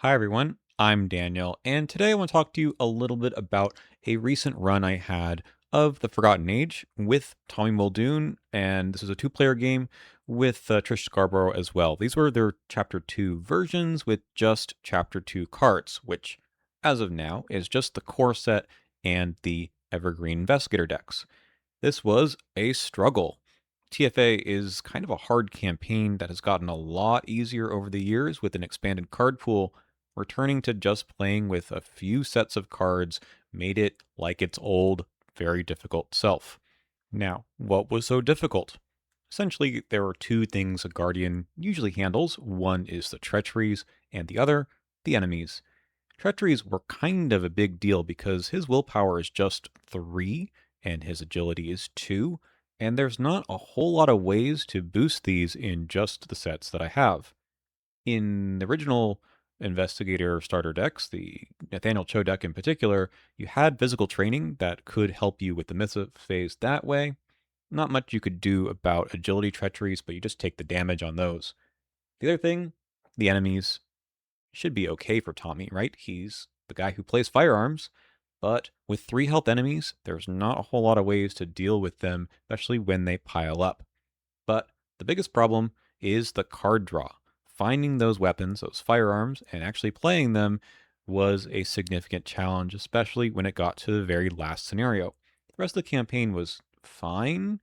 Hi everyone, I'm Daniel, and today I want to talk to you a little bit about a recent run I had of The Forgotten Age with Tommy Muldoon, and this is a two-player game with Trish Scarborough as well. These were their Chapter 2 versions with just Chapter 2 cards, which, as of now, is just the core set and the Evergreen Investigator decks. This was a struggle. TFA is kind of a hard campaign that has gotten a lot easier over the years with an expanded card pool. Returning to just playing with a few sets of cards made it like its old, very difficult self. Now, what was so difficult? Essentially, there are two things a Guardian usually handles. One is the treacheries, and the other, the enemies. Treacheries were kind of a big deal because his willpower is just 3 and his agility is 2, and there's not a whole lot of ways to boost these in just the sets that I have. In the original Investigator starter decks, the Nathaniel Cho deck in particular, you had physical training that could help you with the Mythic phase that way. Not much you could do about agility treacheries, but you just take the damage on those. The other thing, the enemies should be okay for Tommy, right? He's the guy who plays firearms, but with 3 health enemies, there's not a whole lot of ways to deal with them, especially when they pile up. But the biggest problem is the card draw. Finding those weapons, those firearms, and actually playing them was a significant challenge, especially when it got to the very last scenario. The rest of the campaign was fine.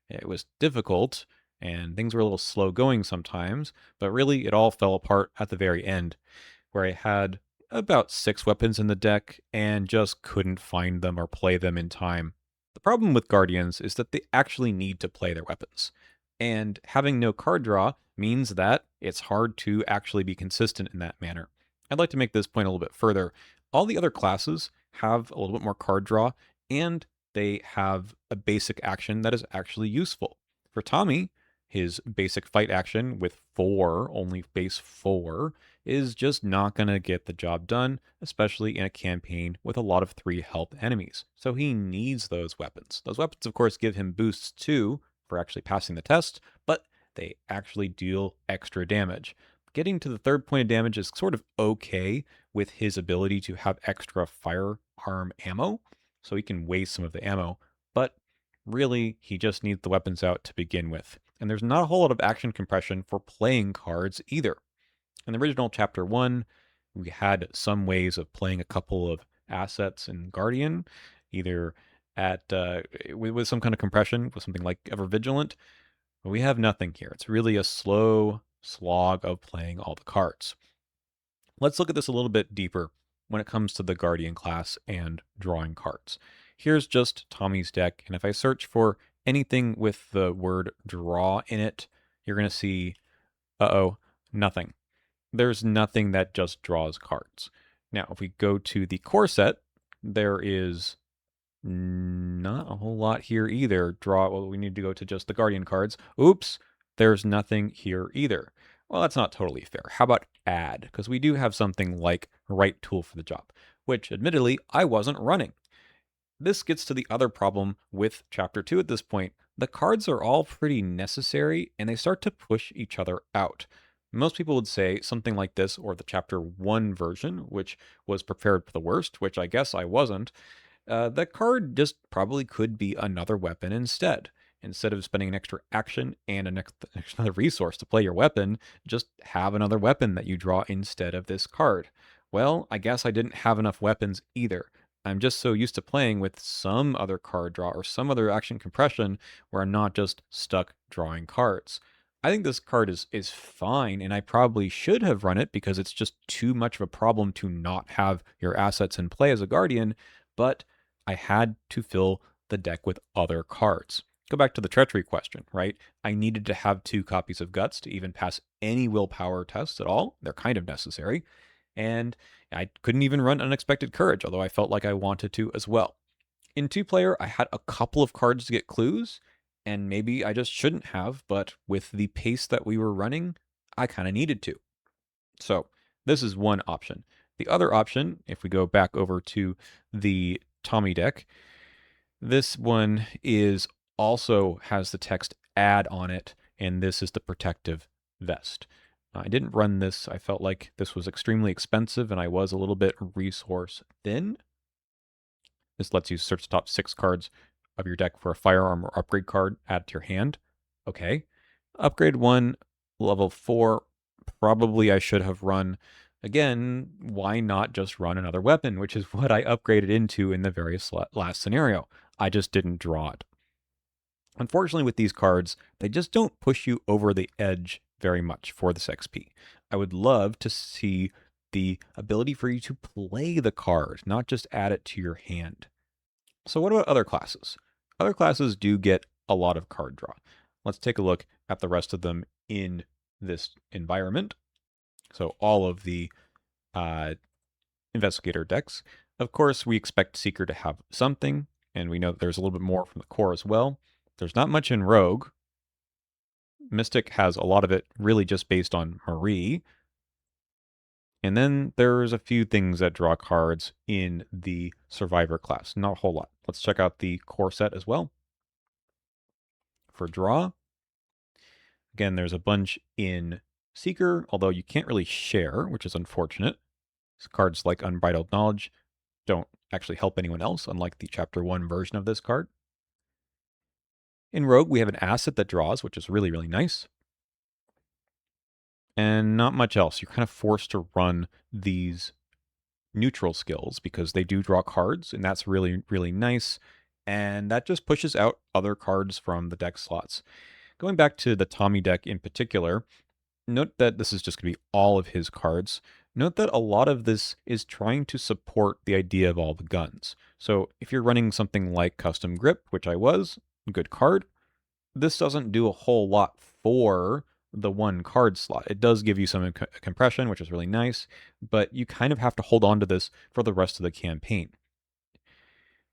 It was difficult, and things were a little slow going sometimes, but really it all fell apart at the very end, where I had about 6 weapons in the deck and just couldn't find them or play them in time. The problem with Guardians is that they actually need to play their weapons, and having no card draw means that it's hard to actually be consistent in that manner. I'd like to make this point a little bit further. All the other classes have a little bit more card draw, and they have a basic action that is actually useful. For Tommy, his basic fight action with 4, only base 4, is just not going to get the job done, especially in a campaign with a lot of 3 health enemies. So he needs those weapons. Those weapons, of course, give him boosts too for actually passing the test, but they actually deal extra damage. Getting to the third point of damage is sort of okay with his ability to have extra firearm ammo, so he can waste some of the ammo, but really, he just needs the weapons out to begin with. And there's not a whole lot of action compression for playing cards either. In the original Chapter 1, we had some ways of playing a couple of assets in Guardian, either at with some kind of compression, with something like Ever Vigilant, but we have nothing here. It's really a slow slog of playing all the cards. Let's look at this a little bit deeper when it comes to the Guardian class and drawing cards. Here's just Tommy's deck, and if I search for anything with the word draw in it, you're going to see, nothing. There's nothing that just draws cards. Now, if we go to the core set, there is not a whole lot here either. Well, we need to go to just the Guardian cards. Oops, there's nothing here either. Well, that's not totally fair. How about add? Because we do have something like right tool for the job, which admittedly I wasn't running. This gets to the other problem with Chapter 2 at this point. The cards are all pretty necessary and they start to push each other out. Most people would say something like this, or the Chapter 1 version, which was prepared for the worst, which I guess I wasn't. That card just probably could be another weapon instead. Instead of spending an extra action and another resource to play your weapon, just have another weapon that you draw instead of this card. Well, I guess I didn't have enough weapons either. I'm just so used to playing with some other card draw or some other action compression where I'm not just stuck drawing cards. I think this card is fine, and I probably should have run it because it's just too much of a problem to not have your assets in play as a Guardian, but I had to fill the deck with other cards. Go back to the treachery question, right? I needed to have 2 copies of Guts to even pass any willpower tests at all. They're kind of necessary. And I couldn't even run Unexpected Courage, although I felt like I wanted to as well. In 2-player, I had a couple of cards to get clues, and maybe I just shouldn't have, but with the pace that we were running, I kind of needed to. So this is one option. The other option, if we go back over to the Tommy deck, this one is also has the text add on it, and this is the protective vest. I didn't run this. I felt like this was extremely expensive and I was a little bit resource thin. This lets you search the top 6 cards of your deck for a firearm or upgrade card added to your hand. Okay. Upgrade 1, level 4. Probably I should have run. Again, why not just run another weapon, which is what I upgraded into in the various last scenario. I just didn't draw it. Unfortunately, with these cards, they just don't push you over the edge very much for this XP. I would love to see the ability for you to play the card, not just add it to your hand. So what about other classes? Other classes do get a lot of card draw. Let's take a look at the rest of them in this environment. So all of the investigator decks. Of course, we expect Seeker to have something, and we know that there's a little bit more from the core as well. There's not much in Rogue. Mystic has a lot of it really just based on Marie. And then there's a few things that draw cards in the Survivor class. Not a whole lot. Let's check out the core set as well. For draw, again, there's a bunch in Seeker, although you can't really share, which is unfortunate. Cards like Unbridled Knowledge don't actually help anyone else, unlike the Chapter 1 version of this card. In Rogue, we have an asset that draws, which is really, really nice. And not much else. You're kind of forced to run these neutral skills because they do draw cards, and that's really, really nice. And that just pushes out other cards from the deck slots. Going back to the Tommy deck in particular, note that this is just going to be all of his cards. Note that a lot of this is trying to support the idea of all the guns. So if you're running something like Custom Grip, which I was, good card, this doesn't do a whole lot for the one card slot. It does give you some compression, which is really nice, but you kind of have to hold on to this for the rest of the campaign.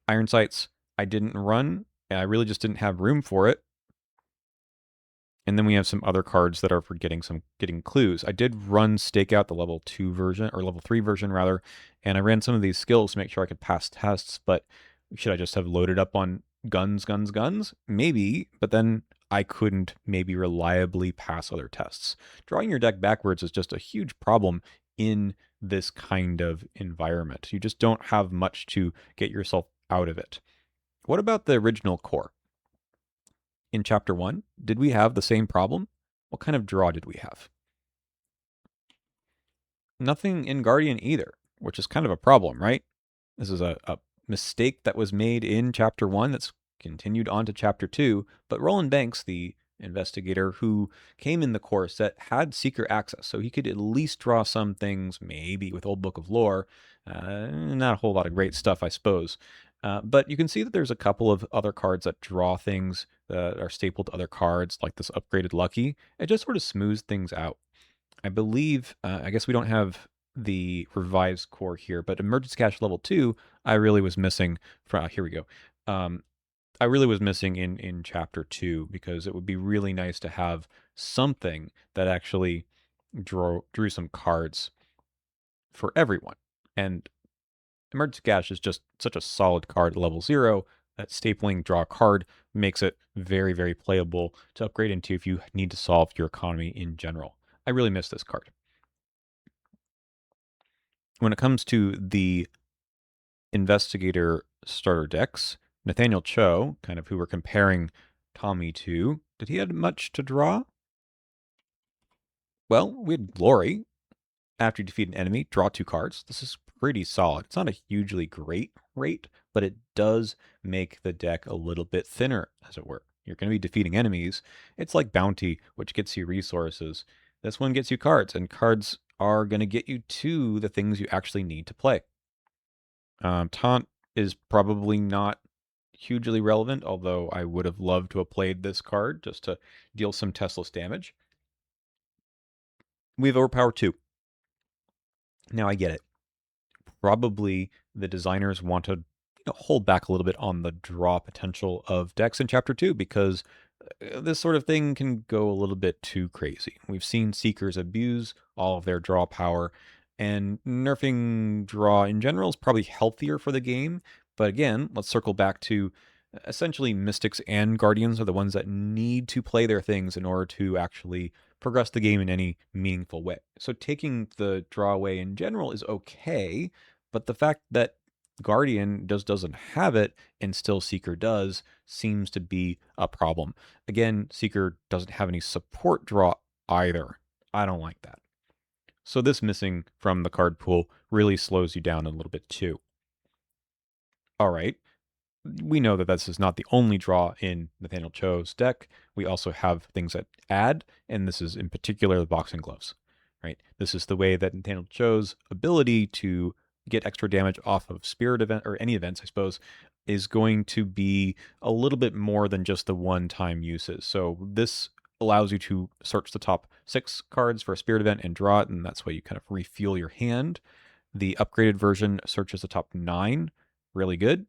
Iron Sights, I didn't run, and I really just didn't have room for it. And then we have some other cards that are for getting clues. I did run Stakeout, the level 2 version, or level 3 version rather, and I ran some of these skills to make sure I could pass tests, but should I just have loaded up on guns? Maybe, but then I couldn't maybe reliably pass other tests. Drawing your deck backwards is just a huge problem in this kind of environment. You just don't have much to get yourself out of it. What about the original core? In Chapter 1, did we have the same problem? What kind of draw did we have? Nothing in Guardian either, which is kind of a problem, right? This is a mistake that was made in Chapter 1 that's continued on to Chapter 2, but Roland Banks, the investigator who came in the core set, had Seeker access, so he could at least draw some things, maybe with Old Book of Lore. Not a whole lot of great stuff, I suppose. But you can see that there's a couple of other cards that draw things that are stapled to other cards, like this upgraded Lucky. It just sort of smooths things out. I believe, I guess we don't have the revised core here, but Emergency Cache level 2, I really was missing. Here we go. I really was missing in Chapter 2 because it would be really nice to have something that actually drew some cards for everyone. And Emergency Cache is just such a solid card at level 0 that stapling draw a card makes it very, very playable to upgrade into if you need to solve your economy in general. I really miss this card. When it comes to the investigator starter decks, Nathaniel Cho, kind of who we're comparing Tommy to, did he have much to draw? Well, we had Glory. After you defeat an enemy, draw 2 cards. This is pretty solid. It's not a hugely great rate, but it does make the deck a little bit thinner, as it were. You're going to be defeating enemies. It's like Bounty, which gets you resources. This one gets you cards, and cards are going to get you to the things you actually need to play. Taunt is probably not hugely relevant, although I would have loved to have played this card just to deal some Teslas damage. We have Overpower 2. Now I get it. Probably the designers want to hold back a little bit on the draw potential of decks in Chapter 2 because this sort of thing can go a little bit too crazy. We've seen Seekers abuse all of their draw power, and nerfing draw in general is probably healthier for the game. But again, let's circle back to Essentially, Mystics and Guardians are the ones that need to play their things in order to actually progress the game in any meaningful way. So taking the draw away in general is okay, but the fact that Guardian just doesn't have it and still Seeker does seems to be a problem. Again, Seeker doesn't have any support draw either. I don't like that. So this missing from the card pool really slows you down a little bit too. All right, we know that this is not the only draw in Nathaniel Cho's deck. We also have things that add, and this is in particular the boxing gloves, right? This is the way that Nathaniel Cho's ability to get extra damage off of spirit event or any events, I suppose, is going to be a little bit more than just the one-time uses. So this allows you to search the top 6 cards for a spirit event and draw it, and that's why you kind of refuel your hand. The upgraded version searches the top 9, really good.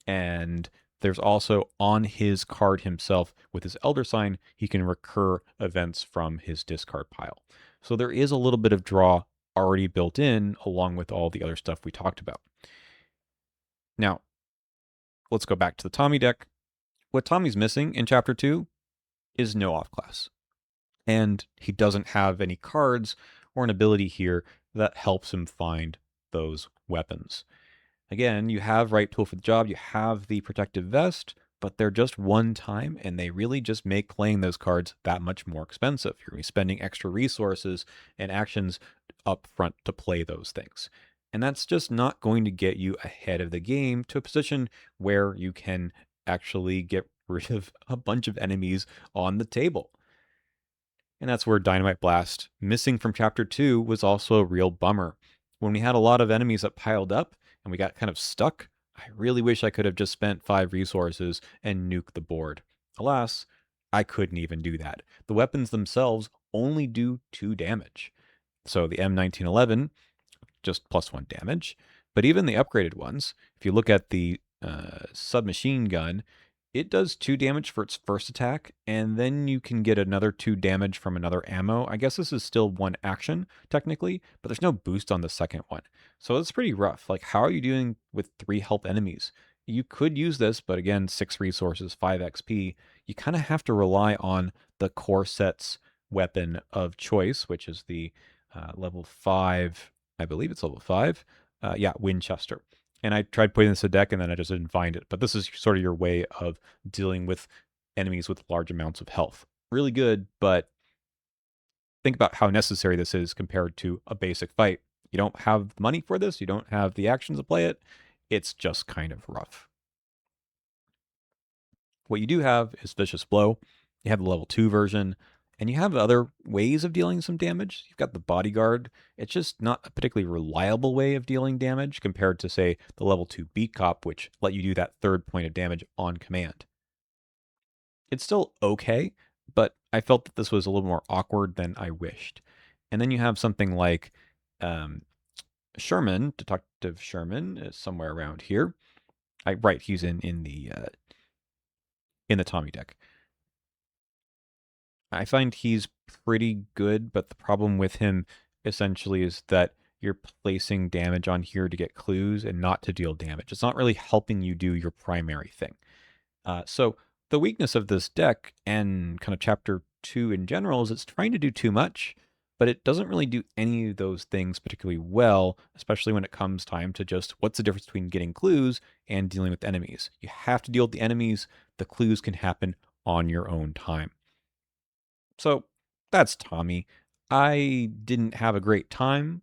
And there's also on his card himself with his Elder Sign, he can recur events from his discard pile. So there is a little bit of draw already built in along with all the other stuff we talked about. Now, let's go back to the Tommy deck. What Tommy's missing in Chapter 2 is no off class. And he doesn't have any cards or an ability here that helps him find those weapons. Again, you have right tool for the job, you have the protective vest, but they're just one time, and they really just make playing those cards that much more expensive. You're going to be spending extra resources and actions up front to play those things. And that's just not going to get you ahead of the game to a position where you can actually get rid of a bunch of enemies on the table. And that's where Dynamite Blast, missing from Chapter 2, was also a real bummer. When we had a lot of enemies that piled up and we got kind of stuck, I really wish I could have just spent 5 resources and nuked the board. Alas, I couldn't even do that. The weapons themselves only do 2 damage. So the M1911, just +1 damage. But even the upgraded ones, if you look at the submachine gun, it does 2 damage for its first attack, and then you can get another 2 damage from another ammo. I guess this is still 1 action, technically, but there's no boost on the second one. So it's pretty rough. Like, how are you doing with 3 help enemies? You could use this, but again, 6 resources, 5 XP. You kind of have to rely on the core set's weapon of choice, which is the level 5, I believe it's level 5. Yeah, Winchester. And I tried putting this in a deck and then I just didn't find it. But this is sort of your way of dealing with enemies with large amounts of health. Really good, but think about how necessary this is compared to a basic fight. You don't have money for this, you don't have the actions to play it. It's just kind of rough. What you do have is Vicious Blow. You have the level 2 version, and you have other ways of dealing some damage. You've got the Bodyguard. It's just not a particularly reliable way of dealing damage compared to, say, the level 2 Beat Cop, which let you do that third point of damage on command. It's still okay, but I felt that this was a little more awkward than I wished. And then you have something like Sherman, Detective Sherman, is somewhere around here. Right, he's in the Tommy deck. I find he's pretty good, but the problem with him essentially is that you're placing damage on here to get clues and not to deal damage. It's not really helping you do your primary thing. So the weakness of this deck and kind of Chapter 2 in general is it's trying to do too much, but it doesn't really do any of those things particularly well, especially when it comes time to just what's the difference between getting clues and dealing with enemies. You have to deal with the enemies. The clues can happen on your own time. So that's Tommy. I didn't have a great time.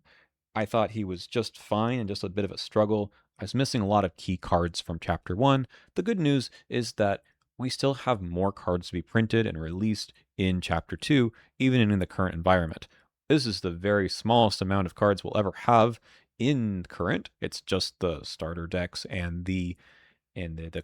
I thought he was just fine and just a bit of a struggle. I was missing a lot of key cards from Chapter 1. The good news is that we still have more cards to be printed and released in Chapter 2, even in the current environment. This is the very smallest amount of cards we'll ever have in current. It's just the starter decks and the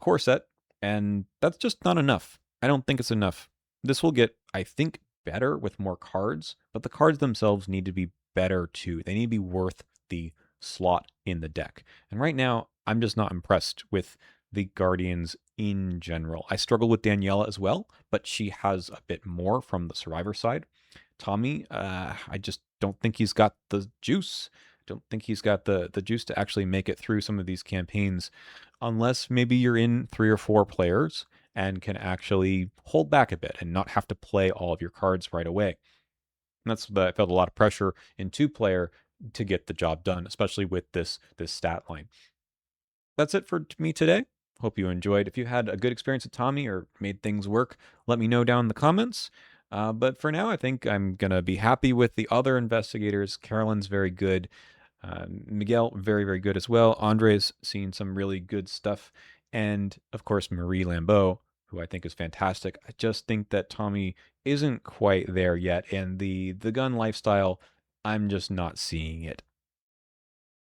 core set, and that's just not enough. I don't think it's enough. This will get, I think, better with more cards, but the cards themselves need to be better too. They need to be worth the slot in the deck. And right now, I'm just not impressed with the Guardians in general. I struggle with Daniela as well, but she has a bit more from the Survivor side. Tommy, I just don't think he's got the juice. don't think he's got the juice to actually make it through some of these campaigns unless maybe you're in 3 or 4 players and can actually hold back a bit and not have to play all of your cards right away. And I felt a lot of pressure in 2 player to get the job done, especially with this stat line. That's it for me today. Hope you enjoyed. If you had a good experience with Tommy or made things work, let me know down in the comments. But for now, I think I'm going to be happy with the other investigators. Carolyn's very good. Miguel, very, very good as well. Andre's seen some really good stuff. And of course, Marie Lambeau, who I think is fantastic. I just think that Tommy isn't quite there yet. And the gun lifestyle, I'm just not seeing it.